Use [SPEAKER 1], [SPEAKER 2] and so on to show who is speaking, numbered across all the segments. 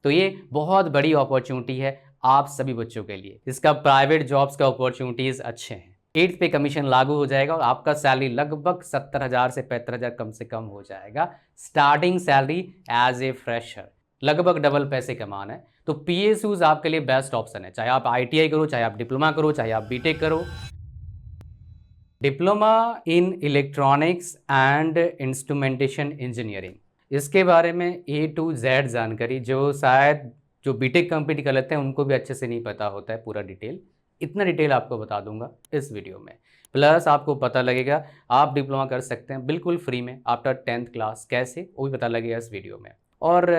[SPEAKER 1] तो ये बहुत बड़ी अपॉर्चुनिटी है आप सभी बच्चों के लिए। इसका प्राइवेट जॉब्स का अपॉर्चुनिटीज़ अच्छे हैं। 8th पे कमीशन लागू हो जाएगा और आपका सैलरी लगभग 70,000 से 75,000 कम से कम हो जाएगा। Starting salary as a fresher, लगभग डबल पैसे कमाना है। तो PSUs आपके लिए बेस्ट ऑप्शन है, चाहे आप ITI करो, चाहे आप डिप्लोमा करो, चाहे आप BTech करो। Diploma in electronics and instrumentation engineering, इसके बारे में A to Z जानकारी जो शायद जो BTech कंप्लीट कर लेते हैं उनको भी अच्छे से नहीं पता होता है पूरा डिटेल, इतना डिटेल आपको बता दूंगा इस वीडियो में। प्लस आपको पता लगेगा आप डिप्लोमा कर सकते हैं बिल्कुल फ्री में आफ्टर 10th क्लास, कैसे वो भी पता लगेगा इस वीडियो में। और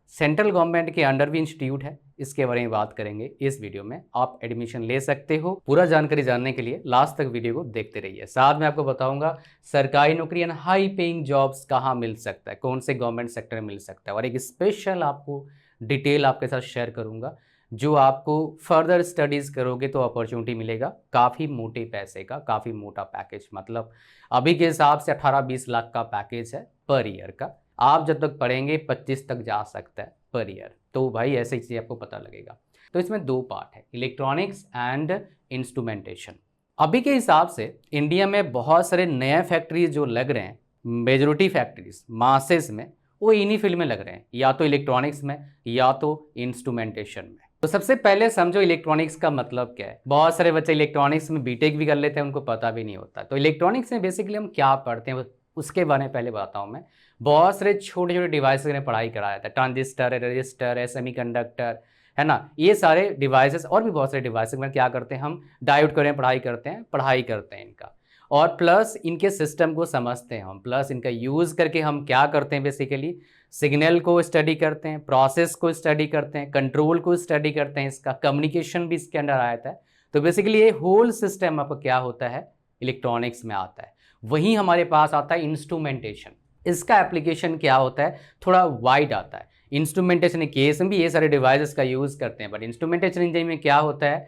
[SPEAKER 1] सेंट्रल गवर्नमेंट के अंडर भी इंस्टीट्यूट है, इसके बारे में बात करेंगे इस वीडियो में। आप एडमिशन ले सकते हो। पूरा जानकारी जानने के लिए लास्ट तक वीडियो को देखते रहिए। साथ में आपको बताऊंगा सरकारी नौकरी एंड हाई पेइंग जॉब्स कहाँ मिल सकता है, कौन से गवर्नमेंट सेक्टर में मिल सकता है, और एक स्पेशल आपको डिटेल आपके साथ शेयर करूंगा जो आपको फर्दर स्टडीज़ करोगे तो अपॉर्चुनिटी मिलेगा काफ़ी मोटे पैसे का, काफ़ी मोटा पैकेज, मतलब अभी के हिसाब से 18-20 लाख का पैकेज है पर ईयर का। आप जब तक पढ़ेंगे 25 तक जा सकता है पर ईयर। तो भाई ऐसे चीज़ आपको पता लगेगा। तो इसमें 2 पार्ट है, इलेक्ट्रॉनिक्स एंड इंस्ट्रूमेंटेशन। अभी के हिसाब से इंडिया में बहुत सारे नए फैक्ट्रीज जो लग रहे हैं, मेजोरिटी फैक्ट्रीज मासेस में, वो इन्हीं फील्ड में लग रहे हैं, या तो इलेक्ट्रॉनिक्स में या तो इंस्ट्रूमेंटेशन में। तो सबसे पहले समझो इलेक्ट्रॉनिक्स का मतलब क्या है। बहुत सारे बच्चे इलेक्ट्रॉनिक्स में BTech भी कर लेते हैं, उनको पता भी नहीं होता। तो इलेक्ट्रॉनिक्स में बेसिकली हम क्या पढ़ते हैं उसके बारे में पहले बताता हूँ मैं। बहुत सारे छोटे छोटे डिवाइसेस में पढ़ाई कराया जाता है, ट्रांजिस्टर है, रजिस्टर है, सेमीकंडक्टर है ना, ये सारे डिवाइसेस और भी बहुत सारे डिवाइसेस में क्या करते हैं हम, डायोड करें पढ़ाई करते हैं इनका, और प्लस इनके सिस्टम को समझते हैं हम, प्लस इनका यूज़ करके हम क्या करते हैं, बेसिकली सिग्नल को स्टडी करते हैं, प्रोसेस को स्टडी करते हैं, कंट्रोल को स्टडी करते हैं, इसका कम्युनिकेशन भी इसके अंडर आता है। तो बेसिकली ये होल सिस्टम आपका क्या होता है, इलेक्ट्रॉनिक्स में आता है। वहीं हमारे पास आता है इंस्ट्रूमेंटेशन। इसका एप्लीकेशन क्या होता है, थोड़ा वाइड आता है। इंस्ट्रूमेंटेशन केस में भी ये सारे डिवाइसेस का यूज़ करते हैं, बट इंस्ट्रूमेंटेशन इंजीनियरिंग में क्या होता है,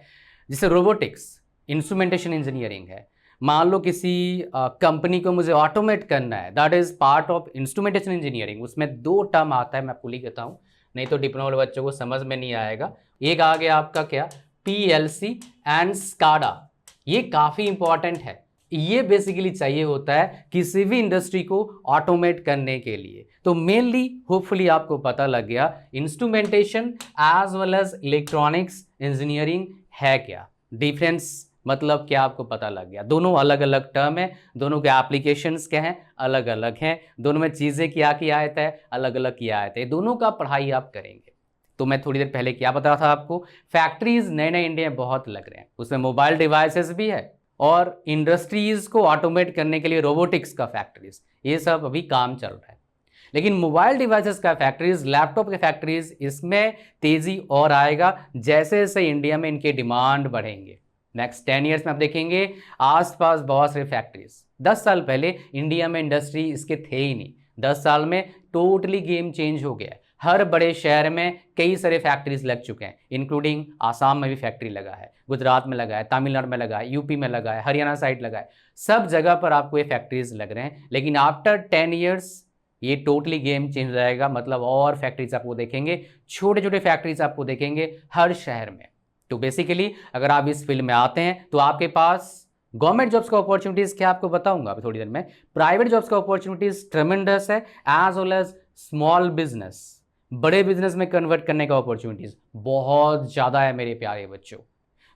[SPEAKER 1] जैसे रोबोटिक्स इंस्ट्रूमेंटेशन इंजीनियरिंग है। मान लो किसी कंपनी को मुझे ऑटोमेट करना है, that is part of instrumentation engineering. उसमें 2 टर्म आता है, मैं आपको लिख देता हूँ, नहीं तो डिप्लोमा वाले बच्चों को समझ में नहीं आएगा। एक आ गया आपका क्या, PLC एंड SCADA। ये काफ़ी इंपॉर्टेंट है, ये बेसिकली चाहिए होता है किसी भी इंडस्ट्री को ऑटोमेट करने के लिए। तो मेनली होपफुली आपको पता लग गया instrumentation as well as electronics engineering है क्या, डिफरेंस मतलब क्या आपको पता लग गया। दोनों अलग अलग टर्म है, दोनों के एप्लीकेशंस क्या हैं, अलग अलग हैं, दोनों में चीज़ें क्या किया जाता है, अलग अलग किया जाता है। दोनों का पढ़ाई आप करेंगे। तो मैं थोड़ी देर पहले क्या बता रहा था आपको, फैक्ट्रीज नए नए इंडिया में बहुत लग रहे हैं, उसमें मोबाइल डिवाइसेस भी है और इंडस्ट्रीज को ऑटोमेट करने के लिए रोबोटिक्स का फैक्ट्रीज, ये सब अभी काम चल रहा है। लेकिन मोबाइल डिवाइसेस का फैक्ट्रीज, लैपटॉप के फैक्ट्रीज, इसमें तेज़ी और आएगा जैसे जैसे इंडिया में इनके डिमांड बढ़ेंगे। नेक्स्ट 10 ईयर्स में आप देखेंगे आसपास बहुत सारे फैक्ट्रीज। 10 साल पहले इंडिया में इंडस्ट्री इसके थे ही नहीं, 10 साल में टोटली गेम चेंज हो गया है। हर बड़े शहर में कई सारे फैक्ट्रीज लग चुके हैं, इंक्लूडिंग आसाम में भी फैक्ट्री लगा है, गुजरात में लगा है, तमिलनाडु में लगा है, यूपी में लगा है, हरियाणा साइड लगा है, सब जगह पर आपको ये फैक्ट्रीज लग रहे हैं। लेकिन आफ्टर 10 ईयर्स ये टोटली गेम चेंज हो जाएगा, मतलब और फैक्ट्रीज आपको देखेंगे, छोटे छोटे फैक्ट्रीज आपको देखेंगे हर शहर में। तो बेसिकली अगर आप इस फील्ड में आते हैं तो आपके पास गवर्नमेंट जॉब्स का अपॉर्चुनिटीज़ क्या आपको बताऊंगा अभी थोड़ी देर में, प्राइवेट जॉब्स का अपॉर्चुनिटीज़ ट्रेमेंडस है, as well as small business, बड़े बिजनेस में कन्वर्ट करने का अपॉर्चुनिटीज़ बहुत ज़्यादा है मेरे प्यारे बच्चों।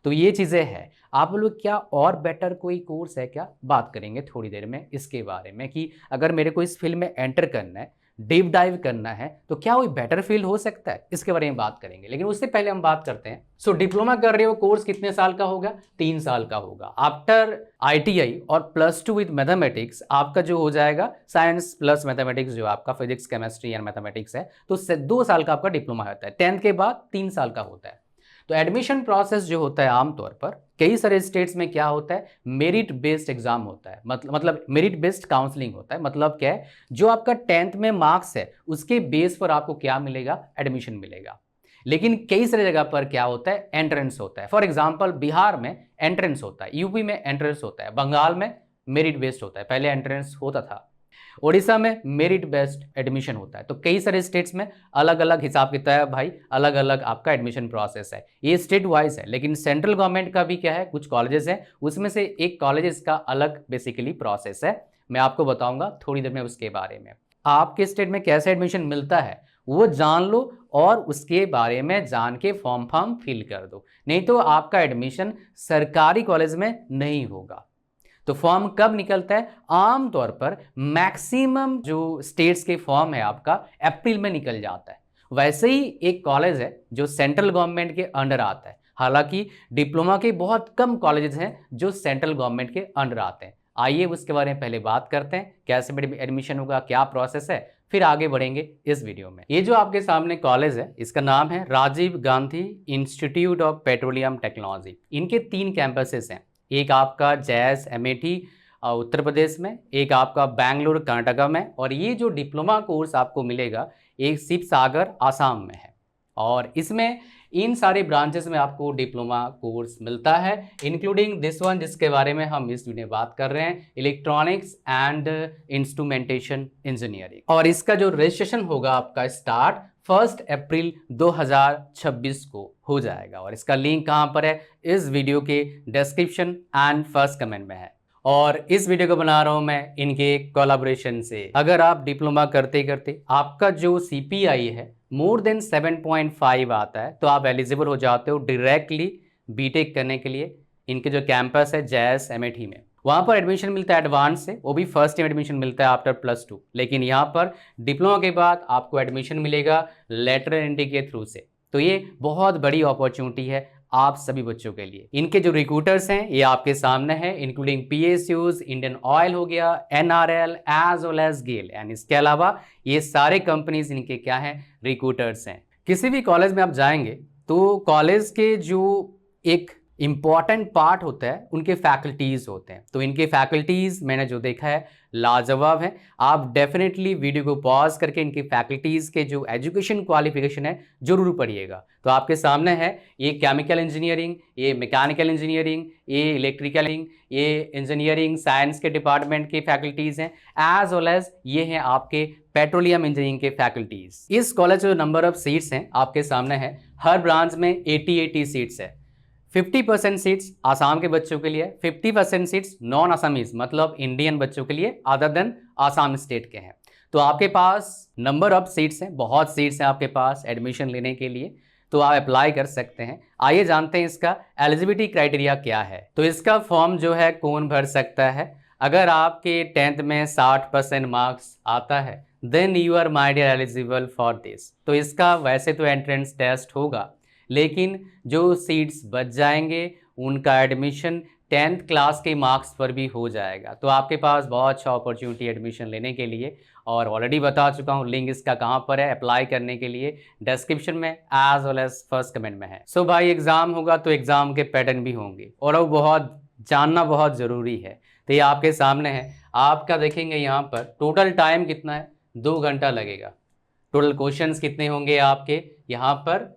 [SPEAKER 1] तो ये चीज़ें हैं। आप लोग क्या और बेटर कोई कोर्स है क्या, बात करेंगे थोड़ी देर में इसके बारे में कि अगर मेरे को इस फील्ड में एंटर करना है, डीप डाइव करना है, तो क्या कोई बेटर फील्ड हो सकता है, इसके बारे में बात करेंगे। लेकिन उससे पहले हम बात करते हैं, सो डिप्लोमा कर रहे हो, कोर्स कितने साल का होगा, 3 साल का होगा। आफ्टर ITI और +2 विद मैथमेटिक्स आपका जो हो जाएगा साइंस प्लस मैथमेटिक्स, जो आपका फिजिक्स केमिस्ट्री एंड मैथमेटिक्स है, तो 2 साल का आपका डिप्लोमा होता है। 10th के बाद 3 साल का होता है। तो एडमिशन प्रोसेस जो होता है आमतौर पर कई सारे स्टेट्स में क्या होता है, मेरिट बेस्ड एग्जाम होता है, मतलब मेरिट बेस्ड काउंसलिंग होता है। मतलब क्या है, जो आपका 10th में मार्क्स है उसके बेस पर आपको क्या मिलेगा, एडमिशन मिलेगा। लेकिन कई सारे जगह पर क्या होता है, एंट्रेंस होता है। फॉर एग्जाम्पल बिहार में एंट्रेंस होता है, यूपी में एंट्रेंस होता है, बंगाल में मेरिट बेस्ड होता है, पहले एंट्रेंस होता था। उड़ीसा में मेरिट बेस्ड एडमिशन होता है। तो कई सारे स्टेट्स में अलग अलग हिसाब किताब भाई, अलग अलग आपका एडमिशन प्रोसेस है, ये स्टेट वाइज है। लेकिन सेंट्रल गवर्नमेंट का भी क्या है, कुछ कॉलेजेस हैं, उसमें से एक कॉलेजेस का अलग बेसिकली प्रोसेस है। मैं आपको बताऊंगा थोड़ी देर में उसके बारे में। आपके स्टेट में कैसे एडमिशन मिलता है वो जान लो और उसके बारे में जान के फॉर्म फिल कर दो, नहीं तो आपका एडमिशन सरकारी कॉलेज में नहीं होगा। तो फॉर्म कब निकलता है? आमतौर पर मैक्सिमम जो स्टेट्स के फॉर्म है आपका अप्रैल में निकल जाता है। वैसे ही एक कॉलेज है जो सेंट्रल गवर्नमेंट के अंडर आता है, हालांकि डिप्लोमा के बहुत कम कॉलेजेस हैं जो सेंट्रल गवर्नमेंट के अंडर आते हैं। आइए उसके बारे में पहले बात करते हैं, कैसे एडमिशन होगा, क्या प्रोसेस है, फिर आगे बढ़ेंगे इस वीडियो में। ये जो आपके सामने कॉलेज है इसका नाम है Rajiv Gandhi institute of petroleum technology. इनके 3 कैंपसेस हैं, एक आपका जैस अमेठी उत्तर प्रदेश में, एक आपका बेंगलुरु कर्नाटका में, और ये जो डिप्लोमा कोर्स आपको मिलेगा एक शिव सागर आसाम में है। और इसमें इन सारे ब्रांचेस में आपको डिप्लोमा कोर्स मिलता है, इंक्लूडिंग दिस वन जिसके बारे में हम इस वीडियो में बात कर रहे हैं, इलेक्ट्रॉनिक्स एंड इंस्ट्रूमेंटेशन इंजीनियरिंग। और इसका जो रजिस्ट्रेशन होगा आपका स्टार्ट 1 अप्रैल 2026 को हो जाएगा। और इसका लिंक कहाँ पर है? इस वीडियो के डिस्क्रिप्शन एंड फर्स्ट कमेंट में है। और इस वीडियो को बना रहा हूं मैं इनके कोलैबोरेशन से। अगर आप डिप्लोमा करते करते आपका जो सीपीआई है मोर देन 7.5 आता है तो आप एलिजिबल हो जाते हो डायरेक्टली बीटेक करने के लिए। इनके जो कैंपस है जैस अमेठी में, वहाँ पर एडमिशन मिलता है एडवांस से, वो भी फर्स्ट टाइम एडमिशन मिलता है आफ्टर +2। लेकिन यहाँ पर डिप्लोमा के बाद आपको एडमिशन मिलेगा लेटरल एंट्री के थ्रू से। तो ये बहुत बड़ी अपॉर्चुनिटी है आप सभी बच्चों के लिए। इनके जो रिक्रूटर्स हैं ये आपके सामने हैं, इंक्लूडिंग PSUs, इंडियन ऑयल हो गया, NRL as well as GAIL, and इसके अलावा ये सारे कंपनीज इनके क्या हैं, रिक्रूटर्स हैं। किसी भी कॉलेज में आप जाएंगे तो कॉलेज के जो एक इम्पॉर्टेंट पार्ट होता है उनके फैकल्टीज़ होते हैं। तो इनके फैकल्टीज़ मैंने जो देखा है लाजवाब है। आप डेफिनेटली वीडियो को पॉज करके इनकी फैकल्टीज़ के जो एजुकेशन क्वालिफिकेशन है जरूर पढ़िएगा। तो आपके सामने है ये केमिकल इंजीनियरिंग, ये मैकेनिकल इंजीनियरिंग, ये इलेक्ट्रिकल, ये इंजीनियरिंग साइंस के डिपार्टमेंट के फैकल्टीज़ हैं, एज वेल एज ये हैं आपके पेट्रोलियम इंजीनियरिंग के फैकल्टीज़। इस कॉलेज जो नंबर ऑफ सीट्स हैं आपके सामने है, हर ब्रांच में 80 सीट्स है। 50% सीट्स आसाम के बच्चों के लिए, 50% सीट्स नॉन आसामीज मतलब इंडियन बच्चों के लिए अदर देन आसाम स्टेट के हैं। तो आपके पास नंबर ऑफ सीट्स हैं, बहुत सीट्स हैं आपके पास एडमिशन लेने के लिए, तो आप अप्लाई कर सकते हैं। आइए जानते हैं इसका एलिजिबिलिटी क्राइटेरिया क्या है। तो इसका फॉर्म जो है कौन भर सकता है? अगर आपके 10th में 60% मार्क्स आता है then you are my dear eligible for this. तो इसका वैसे तो एंट्रेंस टेस्ट होगा, लेकिन जो सीट्स बच जाएंगे उनका एडमिशन 10th क्लास के मार्क्स पर भी हो जाएगा। तो आपके पास बहुत अच्छा अपॉर्चुनिटी एडमिशन लेने के लिए, और ऑलरेडी बता चुका हूँ लिंक इसका कहाँ पर है अप्लाई करने के लिए, डिस्क्रिप्शन में as well as first comment में है। सो भाई एग्ज़ाम होगा तो एग्ज़ाम के पैटर्न भी होंगे और वो बहुत जानना बहुत ज़रूरी है। तो ये आपके सामने है, आपका देखेंगे यहाँ पर टोटल टाइम कितना है, 2 घंटा लगेगा। टोटल क्वेश्चंस कितने होंगे आपके यहाँ पर,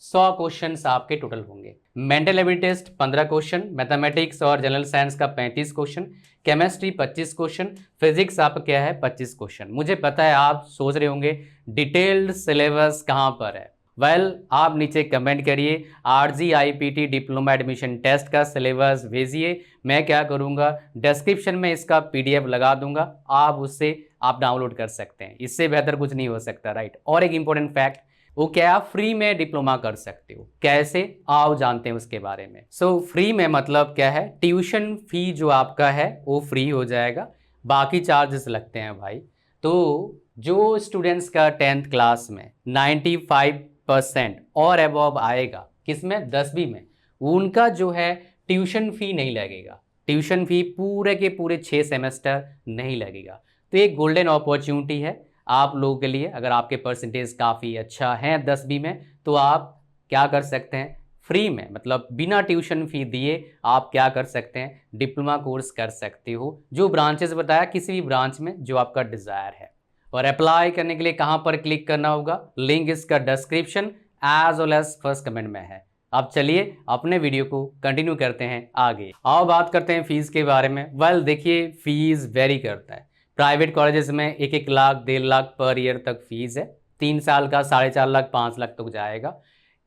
[SPEAKER 1] 100 क्वेश्चंस आपके टोटल होंगे। Mental ability test 15 question, mathematics और जनरल साइंस का 35 क्वेश्चन, केमिस्ट्री 25 क्वेश्चन, फिजिक्स आपका क्या है 25 क्वेश्चन। मुझे पता है आप सोच रहे होंगे डिटेल्ड सिलेबस कहाँ पर है। वेल आप नीचे कमेंट करिए RGIPT डिप्लोमा एडमिशन टेस्ट का सिलेबस भेजिए, मैं क्या करूँगा डिस्क्रिप्शन में इसका PDF लगा दूंगा, आप उससे आप डाउनलोड कर सकते हैं। इससे बेहतर कुछ नहीं हो सकता, राइट। और एक इंपॉर्टेंट फैक्ट, वो क्या आप फ्री में डिप्लोमा कर सकते हो, कैसे आओ जानते हैं उसके बारे में। सो फ्री में मतलब क्या है, ट्यूशन फी जो आपका है वो फ्री हो जाएगा, बाकी चार्जेस लगते हैं भाई। तो जो स्टूडेंट्स का 10th क्लास में 95% और अबव आएगा, किसमें 10वीं में, उनका जो है ट्यूशन फी नहीं लगेगा। ट्यूशन फी पूरे के पूरे 6 सेमेस्टर नहीं लगेगा। तो एक गोल्डन अपॉर्चुनिटी है आप लोगों के लिए। अगर आपके परसेंटेज काफ़ी अच्छा है 10वीं में तो आप क्या कर सकते हैं, फ्री में मतलब बिना ट्यूशन फी दिए आप क्या कर सकते हैं, डिप्लोमा कोर्स कर सकते हो। जो ब्रांचेस बताया किसी भी ब्रांच में जो आपका डिज़ायर है। और अप्लाई करने के लिए कहाँ पर क्लिक करना होगा, लिंक इसका description as well as first comment में है। अब चलिए अपने वीडियो को कंटिन्यू करते हैं आगे। आओ बात करते हैं फीस के बारे में। वेल देखिए फीस वेरी करता है। प्राइवेट कॉलेजेस में 1-1 लाख 1.5 लाख पर ईयर तक फीस है, 3 साल का 4.5 लाख 5 लाख तक जाएगा।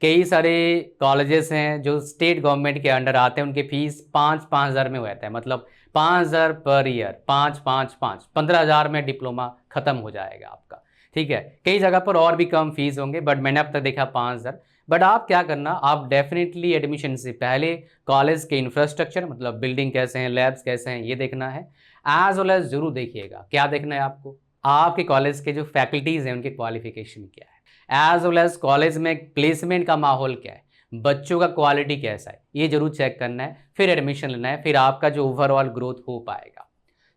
[SPEAKER 1] कई सारे कॉलेजेस हैं जो स्टेट गवर्नमेंट के अंडर आते हैं, उनकी फीस 5-5 हज़ार में हो जाता है, मतलब 5 हज़ार पर ईयर, 5-5-5 15 हज़ार में डिप्लोमा खत्म हो जाएगा आपका। ठीक है, कई जगह पर और भी कम फीस होंगे, बट मैंने अब तक देखा 5 हज़ार। बट आप क्या करना, आप डेफिनेटली एडमिशन से पहले कॉलेज के इंफ्रास्ट्रक्चर, मतलब बिल्डिंग कैसे हैं, लैब्स कैसे हैं, ये देखना है। एज वेल एज जरूर देखिएगा, क्या देखना है आपको, आपके कॉलेज के जो फैकल्टीज़ हैं उनके क्वालिफिकेशन क्या है, एज वेल एज कॉलेज में प्लेसमेंट का माहौल क्या है, बच्चों का क्वालिटी कैसा है, ये जरूर चेक करना है, फिर एडमिशन लेना है, फिर आपका जो ओवरऑल ग्रोथ हो पाएगा।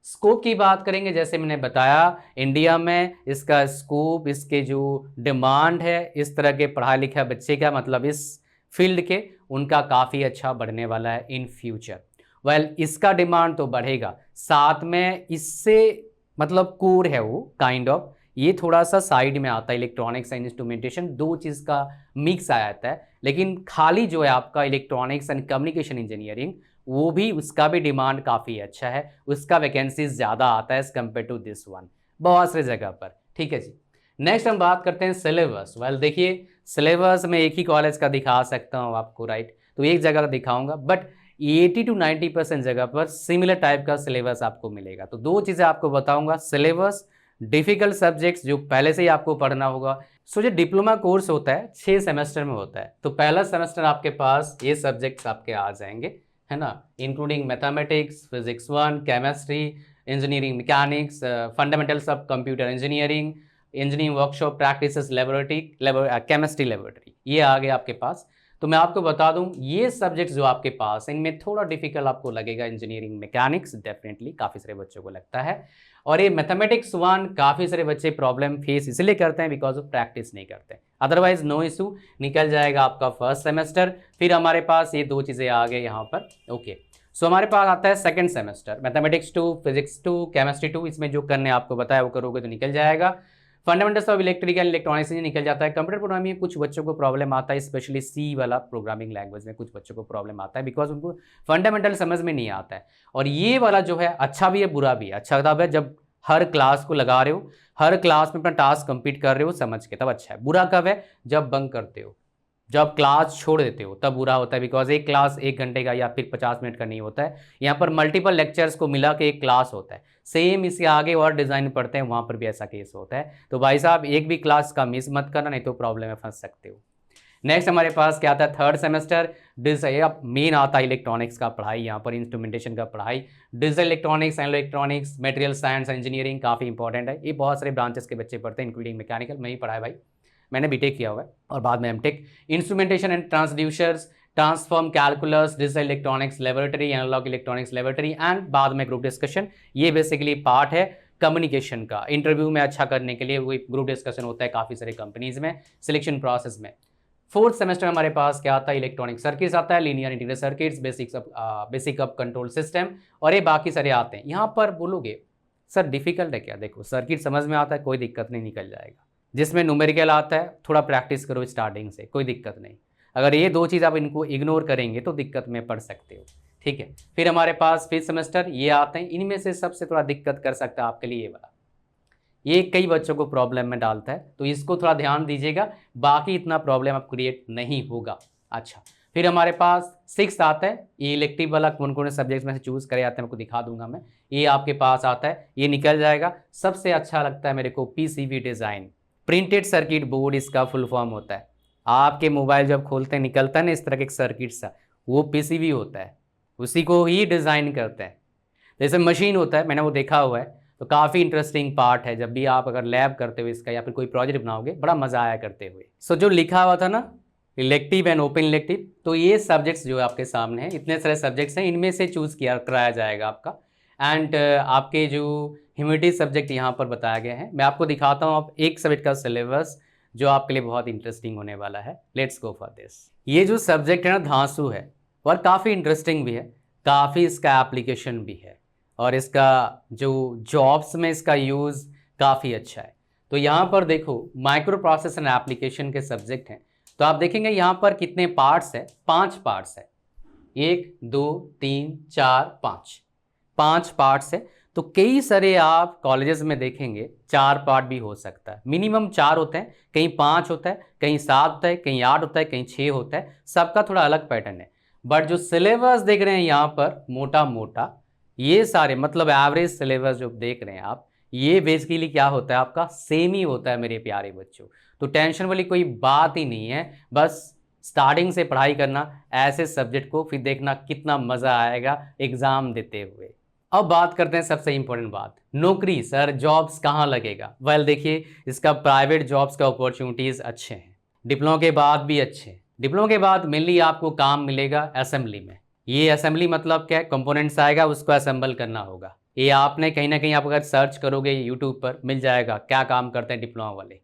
[SPEAKER 1] स्कोप की बात करेंगे, जैसे मैंने बताया इंडिया में इसका स्कोप, इसके जो डिमांड है इस तरह के पढ़ा लिखा बच्चे का, मतलब इस फील्ड के, उनका काफ़ी अच्छा बढ़ने वाला है इन फ्यूचर। वेल इसका डिमांड तो बढ़ेगा, साथ में इससे मतलब कोर है वो काइंड ऑफ, ये थोड़ा सा साइड में आता है, इलेक्ट्रॉनिक्स एंड इंस्ट्रूमेंटेशन, दो चीज़ का मिक्स आ जाता है। लेकिन खाली जो है आपका इलेक्ट्रॉनिक्स एंड कम्युनिकेशन इंजीनियरिंग, वो भी, उसका भी डिमांड काफ़ी अच्छा है, उसका वैकेंसीज ज़्यादा आता है as compare to this one, बहुत से जगह पर। ठीक है जी, नेक्स्ट हम बात करते हैं सिलेबस। वेल देखिए, सिलेबस मैं एक ही कॉलेज का दिखा सकता हूँ आपको, राइट, तो एक जगह का दिखाऊंगा, बट 80-90% जगह पर सिमिलर टाइप का सिलेबस आपको मिलेगा। तो दो चीज़ें आपको बताऊंगा, सिलेबस, डिफिकल्ट सब्जेक्ट्स जो पहले से ही आपको पढ़ना होगा। सो जो डिप्लोमा कोर्स होता है 6 सेमेस्टर में होता है, तो पहला सेमेस्टर आपके पास ये सब्जेक्ट्स आपके आ जाएंगे, है ना, including mathematics, physics 1, chemistry, engineering mechanics, fundamentals of computer engineering, engineering workshop practices laboratory, chemistry laboratory, ये आ गए आपके पास। तो मैं आपको बता दूं, ये सब्जेक्ट्स जो आपके पास, इनमें थोड़ा डिफिकल्ट आपको लगेगा इंजीनियरिंग मैकेनिक्स, डेफिनेटली काफ़ी सारे बच्चों को लगता है। और ये मैथमेटिक्स 1 काफ़ी सारे बच्चे प्रॉब्लम फेस इसलिए करते हैं बिकॉज ऑफ प्रैक्टिस नहीं करते, अदरवाइज नो इशू, निकल जाएगा आपका फर्स्ट सेमेस्टर। फिर हमारे पास ये दो चीज़ें आ गए यहाँ पर। ओके, सो हमारे पास आता है second semester, mathematics 2, physics 2, chemistry 2, इसमें जो करने आपको बताया वो करोगे तो निकल जाएगा। फंडामेंटल्स ऑफ इलेक्ट्रिकल इलेक्ट्रॉनिक्स में निकल जाता है। कंप्यूटर प्रोग्रामिंग में कुछ बच्चों को प्रॉब्लम आता है, स्पेशली सी वाला प्रोग्रामिंग लैंग्वेज में कुछ बच्चों को प्रॉब्लम आता है, बिकॉज उनको फंडामेंटल समझ में नहीं आता है। और ये वाला जो है अच्छा भी है बुरा भी है। अच्छा तब है जब हर क्लास को लगा रहे हो, हर क्लास में अपना टास्क कंप्लीट कर रहे हो समझ के, तब अच्छा है। बुरा कब है, जब बंक करते हो, जब क्लास छोड़ देते हो, तब बुरा होता है, बिकॉज एक क्लास 1 घंटे का या फिर 50 मिनट का नहीं होता है, यहाँ पर मल्टीपल लेक्चर्स को मिला के एक क्लास होता है। सेम इसके आगे और डिज़ाइन पढ़ते हैं, वहाँ पर भी ऐसा केस होता है। तो भाई साहब एक भी क्लास का मिस मत करना, नहीं तो प्रॉब्लम में फंस सकते हो। नेक्स्ट हमारे पास क्या आता है, थर्ड सेमेस्टर, डिजिटल मेन आता है इलेक्ट्रॉनिक्स का पढ़ाई, यहाँ पर इंस्ट्रूमेंटेशन का पढ़ाई, digital electronics and electronics, material science engineering काफ़ी इंपॉर्टेंट है। ये बहुत सारे ब्रांचेस के बच्चे पढ़ते हैं, इंक्लूडिंग मैकेनिकल, मैं ही पढ़ा है भाई, मैंने बीटेक किया हुआ है और बाद में MTech. Instrumentation and transducers, transform, calculus, digital electronics laboratory, analog electronics laboratory, and बाद में ग्रुप डिस्कशन। ये बेसिकली पार्ट है कम्युनिकेशन का, इंटरव्यू में अच्छा करने के लिए वही ग्रुप डिस्कशन होता है काफ़ी सारे कंपनीज में सिलेक्शन प्रोसेस में। फोर्थ सेमेस्टर हमारे पास क्या आता है, इलेक्ट्रॉनिक सर्किट्स आता है, linear integrated circuits, basic of control system, और ये बाकी सारे आते हैं। यहाँ पर बोलोगे सर डिफिकल्ट है क्या, देखो सर्किट समझ में आता है, कोई दिक्कत नहीं, निकल जाएगा। जिसमें न्यूमेरिकल आता है थोड़ा प्रैक्टिस करो स्टार्टिंग से, कोई दिक्कत नहीं। अगर ये दो चीज़ आप इनको इग्नोर करेंगे तो दिक्कत में पड़ सकते हो, ठीक है। फिर हमारे पास फिफ्थ सेमेस्टर ये आते हैं, इनमें से सबसे थोड़ा दिक्कत कर सकता है आपके लिए ये वाला, ये कई बच्चों को प्रॉब्लम में डालता है, तो इसको थोड़ा ध्यान दीजिएगा, बाकी इतना प्रॉब्लम आप क्रिएट नहीं होगा। अच्छा, फिर हमारे पास सिक्स आता है, ये इलेक्टिव वाला कौन कौन से सब्जेक्ट्स में से चूज़ करे आते हैं आपको दिखा दूंगा मैं, ये आपके पास आता है, ये निकल जाएगा। सबसे अच्छा लगता है मेरे को PCB design, printed circuit board इसका फुल फॉर्म होता है। आपके मोबाइल जब खोलते हैं निकलता है ना इस तरह के सर्किट सा, वो पीसीबी होता है, उसी को ही डिज़ाइन करते हैं। जैसे मशीन होता है, मैंने वो देखा हुआ है, तो काफ़ी इंटरेस्टिंग पार्ट है। जब भी आप अगर लैब करते हो इसका या फिर कोई प्रोजेक्ट बनाओगे, बड़ा मज़ा आया करते हुए। सो जो लिखा हुआ था ना इलेक्टिव एंड ओपन इलेक्टिव, तो ये सब्जेक्ट्स जो आपके सामने हैं, इतने सारे सब्जेक्ट्स हैं, इनमें से चूज़ किया कराया जाएगा आपका। एंड आपके जो ह्यूमैनिटीज सब्जेक्ट यहाँ पर बताया गया है, मैं आपको दिखाता हूँ आप एक सब्जेक्ट का सिलेबस जो आपके लिए बहुत इंटरेस्टिंग होने वाला है। Let's go for this. ये जो सब्जेक्ट है ना धांसू है, और काफ़ी इंटरेस्टिंग भी है, काफ़ी इसका एप्लीकेशन भी है, और इसका जो जॉब्स में इसका यूज़ काफ़ी अच्छा है। तो यहाँ पर देखो माइक्रो प्रोसेस एंड एप्लीकेशन के सब्जेक्ट हैं, तो आप देखेंगे यहाँ पर कितने पार्ट्स है, 5 पार्ट्स है, 1 2 3 4 5 पार्ट्स है। तो तो कई सारे आप कॉलेजेस में देखेंगे 4 पार्ट भी हो सकता है, मिनिमम 4 होते हैं, कहीं 5 होता है, कहीं 7 होता है, कहीं 8 होता है, कहीं 6 होता है, सबका थोड़ा अलग पैटर्न है। बट जो सिलेबस देख रहे हैं यहाँ पर मोटा मोटा, ये सारे मतलब एवरेज सिलेबस जो देख रहे हैं आप, ये बेसिकली क्या होता है आपका सेम ही होता है मेरे प्यारे बच्चों। तो टेंशन वाली कोई बात ही नहीं है, बस स्टार्टिंग से पढ़ाई करना ऐसे सब्जेक्ट को, फिर देखना कितना मज़ा आएगा एग्ज़ाम देते हुए। अब बात करते हैं सबसे इंपॉर्टेंट बात, नौकरी। सर जॉब्स कहाँ लगेगा? वेल देखिए, इसका प्राइवेट जॉब्स का अपॉर्चुनिटीज़ अच्छे हैं, डिप्लोमा के बाद भी अच्छे हैं। डिप्लोमा के बाद मेनली आपको काम मिलेगा असेंबली में। ये असेंबली मतलब क्या है, कंपोनेंट्स आएगा उसको असेंबल करना होगा। ये आपने कहीं ना कहीं आप अगर सर्च करोगे यूट्यूब पर मिल जाएगा क्या काम करते हैं डिप्लोमा वाले।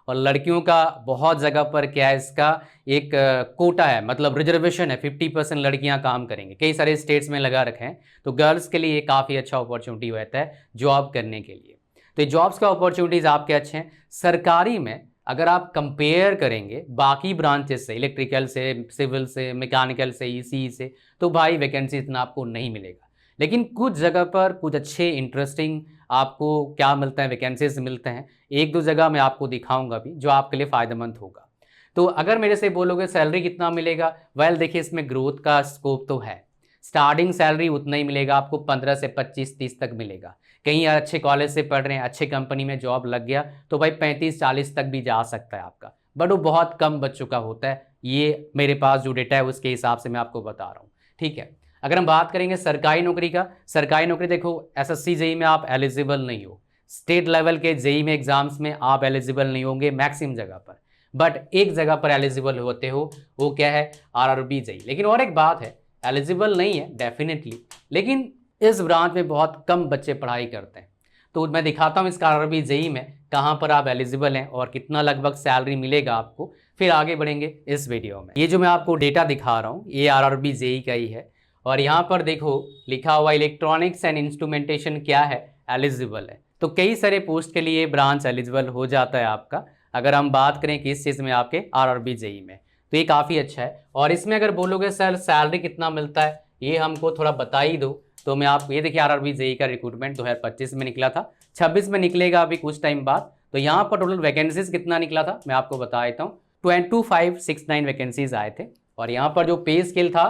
[SPEAKER 1] और लड़कियों का बहुत जगह पर क्या है, इसका एक कोटा है, मतलब रिजर्वेशन है, 50% लड़कियां काम करेंगे, कई सारे स्टेट्स में लगा रखे हैं। तो गर्ल्स के लिए ये काफ़ी अच्छा अपॉर्चुनिटी रहता है जॉब करने के लिए। तो ये जॉब्स का अपॉर्चुनिटीज़ आपके अच्छे हैं। सरकारी में अगर आप कंपेयर करेंगे बाकी ब्रांचेस से, इलेक्ट्रिकल से, सिविल से, मैकेनिकल से, ईसी से, तो भाई वैकेंसी इतना आपको नहीं मिलेगा। लेकिन कुछ जगह पर कुछ अच्छे इंटरेस्टिंग आपको क्या मिलता है, वैकेंसीज मिलते हैं। एक दो जगह मैं आपको दिखाऊंगा भी जो आपके लिए फ़ायदेमंद होगा। तो अगर मेरे से बोलोगे सैलरी कितना मिलेगा, वेल देखिए इसमें ग्रोथ का स्कोप तो है। स्टार्टिंग सैलरी उतना ही मिलेगा आपको, 15 से 25-30 तक मिलेगा। कहीं अच्छे कॉलेज से पढ़ रहे हैं, अच्छे कंपनी में जॉब लग गया तो भाई 35-40 तक भी जा सकता है आपका, बट वो बहुत कम बच्चों का होता है। ये मेरे पास जो डेटा है उसके हिसाब से मैं आपको बता रहा हूँ, ठीक है। अगर हम बात करेंगे सरकारी नौकरी का, सरकारी नौकरी देखो एसएससी जेई में आप एलिजिबल नहीं हो, स्टेट लेवल के जेई में एग्जाम्स में आप एलिजिबल नहीं होंगे मैक्सिमम जगह पर, बट एक जगह पर एलिजिबल होते हो, वो क्या है, आरआरबी जेई। लेकिन और एक बात है, एलिजिबल नहीं है डेफिनेटली, लेकिन इस ब्रांच में बहुत कम बच्चे पढ़ाई करते हैं। तो मैं दिखाता हूँ इसका आरआरबी जेई में कहाँ पर आप एलिजिबल हैं और कितना लगभग सैलरी मिलेगा आपको, फिर आगे बढ़ेंगे इस वीडियो में। ये जो मैं आपको डेटा दिखा रहा हूँ ये आरआरबी जेई का ही है, और यहाँ पर देखो लिखा हुआ इलेक्ट्रॉनिक्स एंड इंस्ट्रूमेंटेशन क्या है, एलिजिबल है। तो कई सारे पोस्ट के लिए ब्रांच एलिजिबल हो जाता है आपका। अगर हम बात करें किस चीज़ में, आपके आरआरबी जेई में, तो ये काफ़ी अच्छा है। और इसमें अगर बोलोगे सर सैलरी कितना मिलता है, ये हमको थोड़ा बता ही दो, तो मैं आपको ये देखिए आरआरबी जेई का रिक्रूटमेंट 2025 में निकला था, 26 में निकलेगा अभी कुछ टाइम बाद। तो यहाँ पर टोटल वैकेंसीज कितना निकला था मैं आपको बता देता हूँ, 2569 वैकेंसीज आए थे। और यहाँ पर जो पे स्केल था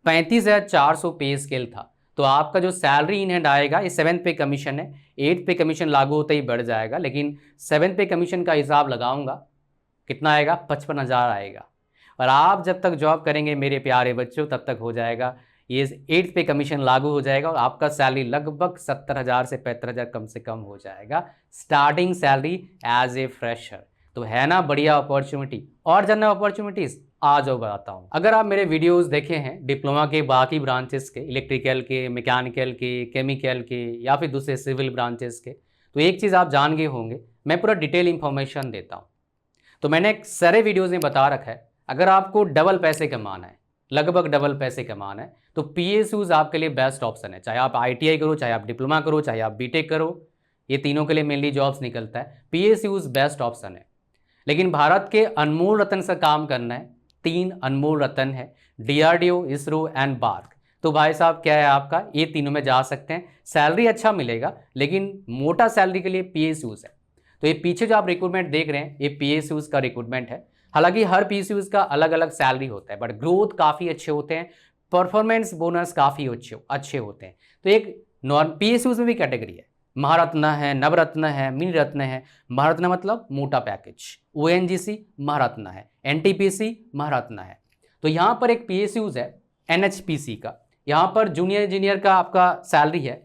[SPEAKER 1] 35,400 पे स्केल था। तो आपका जो सैलरी इन हैंड आएगा, ये 7th पे कमीशन है, 8th पे कमीशन लागू होते ही बढ़ जाएगा, लेकिन 7th पे कमीशन का हिसाब लगाऊंगा कितना आएगा, 55,000 आएगा। और आप जब तक जॉब करेंगे मेरे प्यारे बच्चों तब तक हो जाएगा ये 8th पे कमीशन लागू हो जाएगा और आपका सैलरी लगभग 70,000 से 75,000 कम से कम हो जाएगा, starting salary as a fresher. तो है ना बढ़िया अपॉर्चुनिटी। और जानना अपॉर्चुनिटीज़ आ जाओ बताता हूँ। अगर आप मेरे वीडियोस देखे हैं डिप्लोमा के बाकी ब्रांचेस के, इलेक्ट्रिकल के, मैकेनिकल के, केमिकल के, या फिर दूसरे सिविल ब्रांचेस के, तो एक चीज़ आप जान गए होंगे, मैं पूरा डिटेल इंफॉर्मेशन देता हूँ। तो मैंने सारे वीडियोज़ में बता रखा है, अगर आपको डबल पैसे कमाना है, लगभग डबल पैसे कमाना है, तो पीएसयूज आपके लिए बेस्ट ऑप्शन है। चाहे आप आईटीआई करो, चाहे आप डिप्लोमा करो, चाहे आप बीटेक करो, ये तीनों के लिए मेनली जॉब्स निकलता है, पीएसयूज बेस्ट ऑप्शन है। लेकिन भारत के अनमोल रत्न से काम करना है, 3 अनमोल रत्न है, डीआरडीओ, इसरो एंड बार्क। तो भाई साहब क्या है आपका, ये तीनों में जा सकते हैं, सैलरी अच्छा मिलेगा, लेकिन मोटा सैलरी के लिए पीएसयूज है। तो ये पीछे जो आप रिक्रूटमेंट देख रहे हैं ये पीएसयूज का रिक्रूटमेंट है। हालांकि हर पीएसयूज का अलग अलग सैलरी होता है, बट ग्रोथ काफ़ी अच्छे होते हैं, परफॉर्मेंस बोनस काफ़ी अच्छे होते हैं। तो एक नॉन पीएसयूज में भी कैटेगरी है, महारत्न है, नवरत्न है, मिनी रत्न है। महारत्न मतलब मोटा पैकेज, ओएनजीसी महारत्न है, एनटीपीसी महारत्न है। तो यहाँ पर एक पीएसयूज है एनएचपीसी का, यहाँ पर जूनियर इंजीनियर का आपका सैलरी है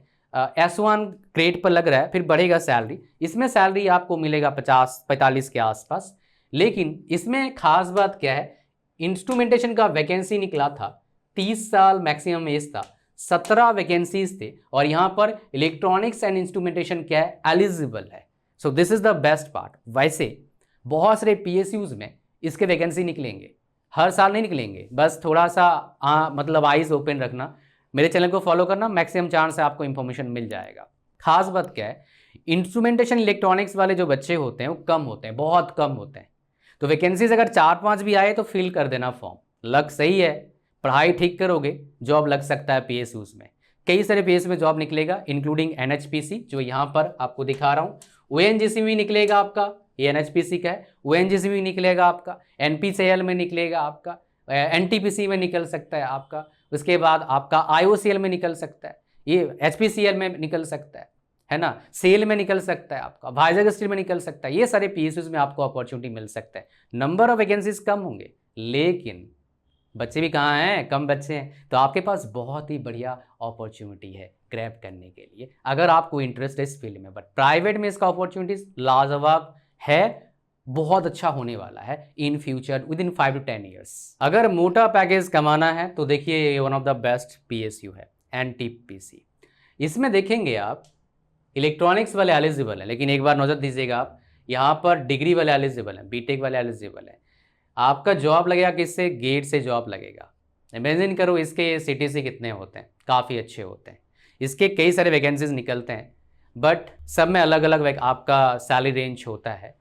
[SPEAKER 1] S1 ग्रेड पर लग रहा है, फिर बढ़ेगा सैलरी। इसमें सैलरी आपको मिलेगा 50-45 के आसपास। लेकिन इसमें खास बात क्या है, इंस्ट्रूमेंटेशन का वैकेंसी निकला था, 30 साल मैक्सिमम एज था, 17 वैकेंसीज थे। और यहाँ पर इलेक्ट्रॉनिक्स एंड इंस्ट्रूमेंटेशन क्या है, एलिजिबल है। So this is the best part. वैसे बहुत सारे पीएसयूज में इसके वैकेंसी निकलेंगे, हर साल नहीं निकलेंगे, बस थोड़ा सा मतलब आइज ओपन रखना, मेरे चैनल को फॉलो करना, मैक्सिमम चांस से आपको इंफॉर्मेशन मिल जाएगा। खास बात क्या है, इंस्ट्रूमेंटेशन इलेक्ट्रॉनिक्स वाले जो बच्चे होते हैं वो कम होते हैं, बहुत कम होते हैं। तो वैकेंसीज अगर 4-5 भी आए तो फिल कर देना फॉर्म, लग सही है, पढ़ाई ठीक करोगे, जॉब लग सकता है पीएसयूज में। कई सारे पीएसयू में जॉब निकलेगा, इंक्लूडिंग एनएचपीसी जो यहाँ पर आपको दिखा रहा हूँ, ओएनजीसी में निकलेगा आपका, ये एनएचपीसी का है, ओएनजीसी में निकलेगा आपका, एनपीसीएल में निकलेगा आपका, एनटीपीसी में निकल सकता है आपका, उसके बाद आपका आईओसीएल में निकल सकता है, ये एचपीसीएल में निकल सकता है ना, सेल में निकल सकता है आपका, वाइजग स्टील में निकल सकता है। ये सारे पीएसयूज में आपको अपॉर्चुनिटी मिल सकता है। नंबर ऑफ वैकेंसीज कम होंगे, लेकिन बच्चे भी कहाँ हैं, कम बच्चे हैं, तो आपके पास बहुत ही बढ़िया अपॉर्चुनिटी है ग्रैब करने के लिए, अगर आपको इंटरेस्ट है इस फील्ड में। बट प्राइवेट में इसका अपॉर्चुनिटीज लाजवाब है, बहुत अच्छा होने वाला है in future with in 5 to 10 years. अगर मोटा पैकेज कमाना है तो देखिए ये one of the best PSU है, एनटीपीसी। इसमें देखेंगे आप इलेक्ट्रॉनिक्स वाले एलिजिबल है, लेकिन एक बार नजर दीजिएगा आप, यहाँ पर डिग्री वाले एलिजिबल हैं, बीटेक वाले एलिजिबल हैं। आपका जॉब लगेगा किससे, गेट से जॉब लगेगा। इमेजिन करो इसके सीटीसी कितने होते हैं, काफ़ी अच्छे होते हैं। इसके कई सारे वैकेंसीज निकलते हैं, बट सब में अलग अलग आपका सैलरी रेंज होता है।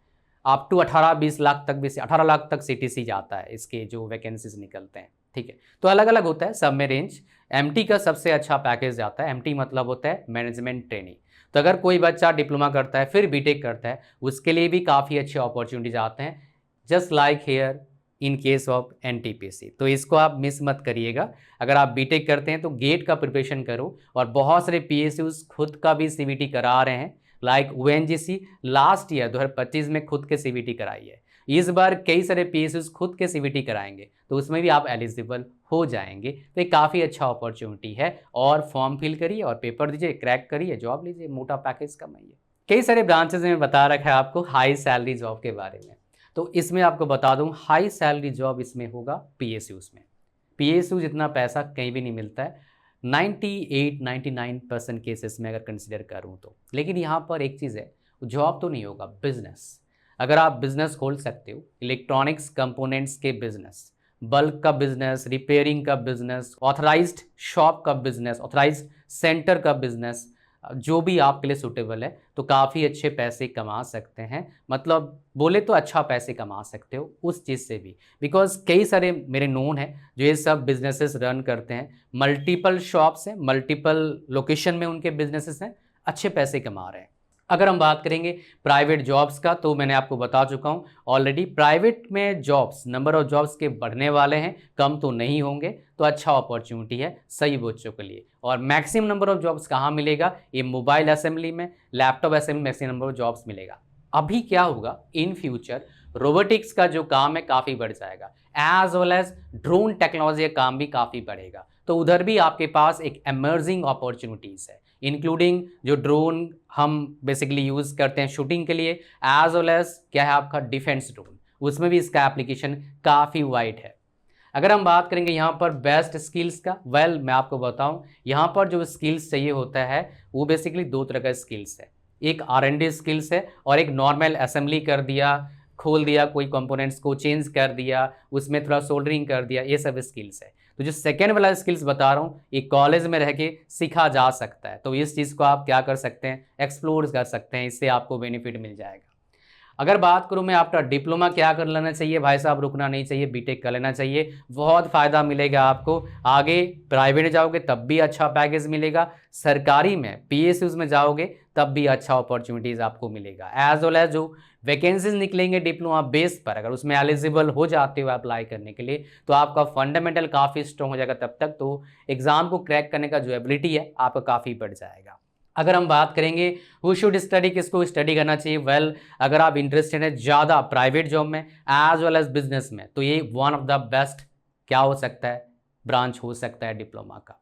[SPEAKER 1] अप टू 18-20 लाख तक भी, 18 लाख तक सीटीसी जाता है इसके जो वैकेंसीज निकलते हैं, ठीक है। तो अलग अलग होता है सब में रेंज। एमटी का सबसे अच्छा पैकेज जाता है, एमटी मतलब होता है मैनेजमेंट ट्रेनिंग। तो अगर कोई बच्चा डिप्लोमा करता है फिर बीटेक करता है, उसके लिए भी काफ़ी अच्छे अपॉर्चुनिटीज आते हैं, just like here in case of NTPC. तो इसको आप मिस मत करिएगा। अगर आप बीटेक करते हैं तो गेट का प्रिपरेशन करो, और बहुत सारे पीएसयूज खुद का भी सीवीटी करा रहे हैं, लाइक ओएनजीसी लास्ट ईयर 2025 में खुद के सीवीटी कराई है। इस बार कई सारे पीएसयूज खुद के सीवीटी कराएंगे, तो उसमें भी आप एलिजिबल हो जाएंगे। तो ये काफ़ी अच्छा अपॉर्चुनिटी है, और फॉर्म फिल करिए और पेपर दीजिए, क्रैक करिए, जॉब लीजिए, मोटा पैकेज कमाइए। कई सारे ब्रांचेज में बता रखा है आपको हाई सैलरी जॉब के बारे में, तो इसमें आपको बता दूं हाई सैलरी जॉब इसमें होगा पीएसयूज में। पीएसयू जितना पैसा कहीं भी नहीं मिलता है 98-99% केसेस में अगर कंसिडर करूं तो। लेकिन यहाँ पर एक चीज़ है, जॉब तो नहीं होगा, बिजनेस। अगर आप बिजनेस खोल सकते हो, इलेक्ट्रॉनिक्स कंपोनेंट्स के बिजनेस, बल्क का बिजनेस, रिपेयरिंग का बिजनेस, ऑथराइज्ड शॉप का बिजनेस, ऑथराइज्ड सेंटर का बिजनेस, जो भी आपके लिए सूटेबल है, तो काफ़ी अच्छे पैसे कमा सकते हैं। मतलब बोले तो अच्छा पैसे कमा सकते हो उस चीज़ से भी, बिकॉज कई सारे मेरे नोन हैं जो ये सब बिजनेसेस रन करते हैं, मल्टीपल शॉप्स हैं, मल्टीपल लोकेशन में उनके बिजनेसेस हैं, अच्छे पैसे कमा रहे हैं। अगर हम बात करेंगे प्राइवेट जॉब्स का, तो मैंने आपको बता चुका हूँ ऑलरेडी, प्राइवेट में जॉब्स, नंबर ऑफ जॉब्स के बढ़ने वाले हैं, कम तो नहीं होंगे। तो अच्छा अपॉर्चुनिटी है सही बच्चों के लिए। और मैक्सिमम नंबर ऑफ जॉब्स कहाँ मिलेगा, ये मोबाइल असेंबली में, laptop assembly, maximum number of jobs मिलेगा। अभी क्या होगा इन फ्यूचर, रोबोटिक्स का जो काम है काफ़ी बढ़ जाएगा, as well as drone technology का काम भी काफ़ी बढ़ेगा। तो उधर भी आपके पास एक एमर्जिंग अपॉर्चुनिटीज़ है, इंक्लूडिंग जो ड्रोन हम बेसिकली यूज़ करते हैं शूटिंग के लिए, एज वेल एज क्या है आपका डिफेंस ड्रोन, उसमें भी इसका एप्लीकेशन काफ़ी वाइड है। अगर हम बात करेंगे यहाँ पर बेस्ट स्किल्स का, मैं आपको बताऊँ यहाँ पर जो स्किल्स चाहिए होता है वो बेसिकली 2 तरह का स्किल्स है। एक R&D स्किल्स है, और एक नॉर्मल असेंबली कर दिया, खोल दिया कोई कंपोनेंट्स को, चेंज कर दिया, उसमें थोड़ा सोल्डरिंग कर दिया, ये सब स्किल्स है। तो जो सेकेंड वाला स्किल्स बता रहा हूँ, ये कॉलेज में रह के सीखा जा सकता है। तो इस चीज़ को आप क्या कर सकते हैं, एक्सप्लोर कर सकते हैं, इससे आपको बेनिफिट मिल जाएगा। अगर बात करूं मैं आफ्टर डिप्लोमा क्या कर लेना चाहिए, भाई साहब रुकना नहीं चाहिए, बीटेक कर लेना चाहिए, बहुत फ़ायदा मिलेगा आपको। आगे प्राइवेट जाओगे तब भी अच्छा पैकेज मिलेगा, सरकारी में पीएसयूज में जाओगे तब भी अच्छा अपॉर्चुनिटीज़ आपको मिलेगा। एज वेल एज जो वैकेंसीज निकलेंगे डिप्लोमा बेस पर, अगर उसमें एलिजिबल हो जाते हो अप्लाई करने के लिए, तो आपका फंडामेंटल काफ़ी स्ट्रॉन्ग हो जाएगा। तब तक तो एग्ज़ाम को क्रैक करने का जो एबिलिटी है आपका काफ़ी बढ़ जाएगा। अगर हम बात करेंगे हु शुड स्टडी, किसको स्टडी करना चाहिए, अगर आप इंटरेस्टेड हैं ज़्यादा प्राइवेट जॉब में एज वेल एज बिजनेस में, तो ये वन ऑफ द बेस्ट क्या हो सकता है, ब्रांच हो सकता है डिप्लोमा का।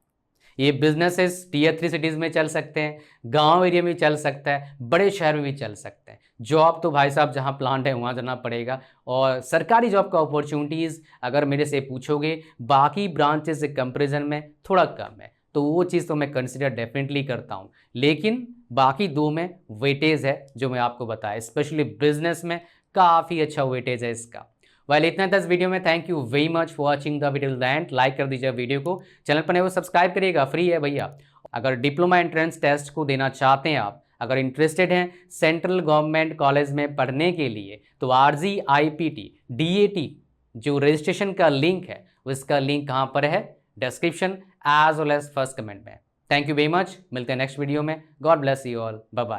[SPEAKER 1] ये बिजनेसेस टीयर 3 सिटीज़ में चल सकते हैं, गांव एरिया में चल सकता है, बड़े शहर में भी चल सकते हैं। जॉब तो भाई साहब जहां प्लांट है वहां जाना पड़ेगा, और सरकारी जॉब का अपॉर्चुनिटीज़ अगर मेरे से पूछोगे बाकी ब्रांचेस से कंपेरिजन में थोड़ा कम है, तो वो चीज़ तो मैं कंसिडर डेफिनेटली करता हूँ। लेकिन बाकी 2 में वेटेज है जो मैं आपको बताया, स्पेशली बिजनेस में काफ़ी अच्छा वेटेज है इसका। इतना था इस वीडियो में। Thank you very much for watching the video and like कर दीजिए वीडियो को, चैनल पर नहीं वो सब्सक्राइब करिएगा, फ्री है भैया। अगर डिप्लोमा एंट्रेंस टेस्ट को देना चाहते हैं आप, अगर इंटरेस्टेड हैं सेंट्रल गवर्नमेंट कॉलेज में पढ़ने के लिए, तो RGIPT DAT जो रजिस्ट्रेशन का लिंक है, उसका लिंक कहाँ पर है, description as well as first comment में। थैंक यू वेरी मच, मिलते हैं नेक्स्ट वीडियो में। God bless you all, bye bye.